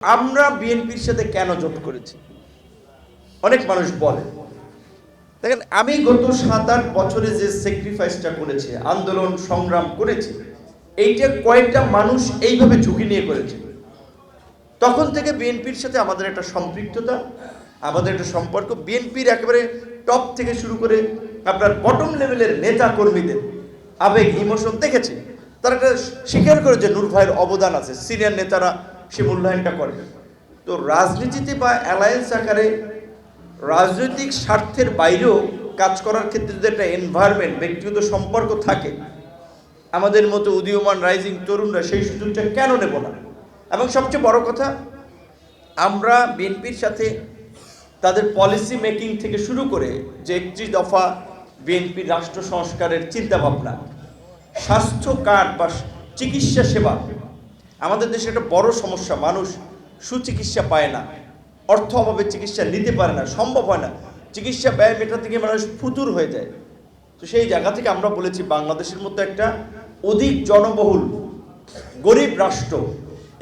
আমরা বিএনপির সাথে কেন জোট করেছি অনেক মানুষ বলে। দেখেন, আমি গত 7-8 বছরে যে স্যাক্রিফাইসটা করেছি, আন্দোলন সংগ্রাম করেছি, এইটা কয়েকটা মানুষ এইভাবে ঝুঁকি নিয়ে করেছে। তখন থেকে বিএনপির সাথে আমাদের একটা সম্পৃক্ততা, আমাদের একটা সম্পর্ক। বিএনপির একেবারে টপ থেকে শুরু করে আপনার বটম লেভেলের নেতা কর্মীদের আবেগ ইমোশন দেখেছি। তারা একটা স্বীকার করে যে নূর ভাইয়ের অবদান আছে, সিনিয়র নেতারা সে মূল্যায়নটা করে। তো রাজনীতিতে বা অ্যালায়েন্স আকারে রাজনৈতিক স্বার্থের বাইরেও কাজ করার ক্ষেত্রে যদি একটা এনভায়রনমেন্ট, ব্যক্তিগত সম্পর্ক থাকে, আমাদের মতো উদীয়মান রাইজিং তরুণরা সেই সুযোগটা কেন নেব না? এবং সবচেয়ে বড় কথা, আমরা বিএনপির সাথে তাদের পলিসি মেকিং থেকে শুরু করে যে 31 দফা বিএনপির রাষ্ট্র সংস্কারের চিন্তাভাবনা, স্বাস্থ্য কার্ড বা চিকিৎসা সেবা, আমাদের দেশে একটা বড় সমস্যা, মানুষ সুচিকিৎসা পায় না, অর্থ অভাবে চিকিৎসা নিতে পারে না, সম্ভব হয় না, চিকিৎসা ব্যয় মেটাতে গিয়ে মানুষ ফুতুর হয়ে যায়। তো সেই জায়গা থেকে আমরা বলেছি, বাংলাদেশের মতো একটা অধিক জনবহুল গরিব রাষ্ট্র,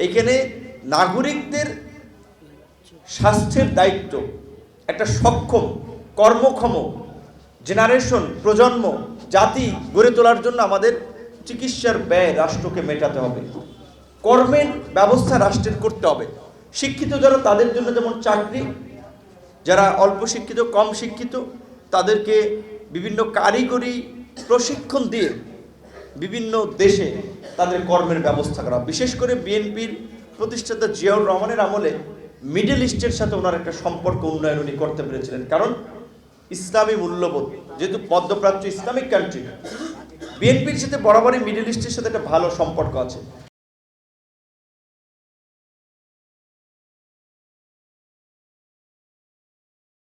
এখানে নাগরিকদের স্বাস্থ্যের দায়িত্ব একটা সক্ষম কর্মক্ষম জেনারেশন, প্রজন্ম, জাতি গড়ে তোলার জন্য আমাদের চিকিৎসার ব্যয় রাষ্ট্রকে মেটাতে হবে, কর্মের ব্যবস্থা রাষ্ট্রের করতে হবে। শিক্ষিত যারা, তাদের জন্য যেমন চাকরি, যারা অল্প শিক্ষিত, কম শিক্ষিত, তাদেরকে বিভিন্ন কারিগরি প্রশিক্ষণ দিয়ে বিভিন্ন দেশে তাদের কর্মের ব্যবস্থা করা। বিশেষ করে বিএনপির প্রতিষ্ঠাতা জিয়াউর রহমানের আমলে মিডল ইস্টের সাথে ওনার একটা সম্পর্ক উন্নয়ন উনি করতে পেরেছিলেন। কারণ ইসলামী মূল্যবোধ, যেহেতু মধ্যপ্রাচ্য ইসলামিক কান্ট্রি, বিএনপির সাথে বরাবরই মিডল ইস্টের সাথে একটা ভালো সম্পর্ক আছে।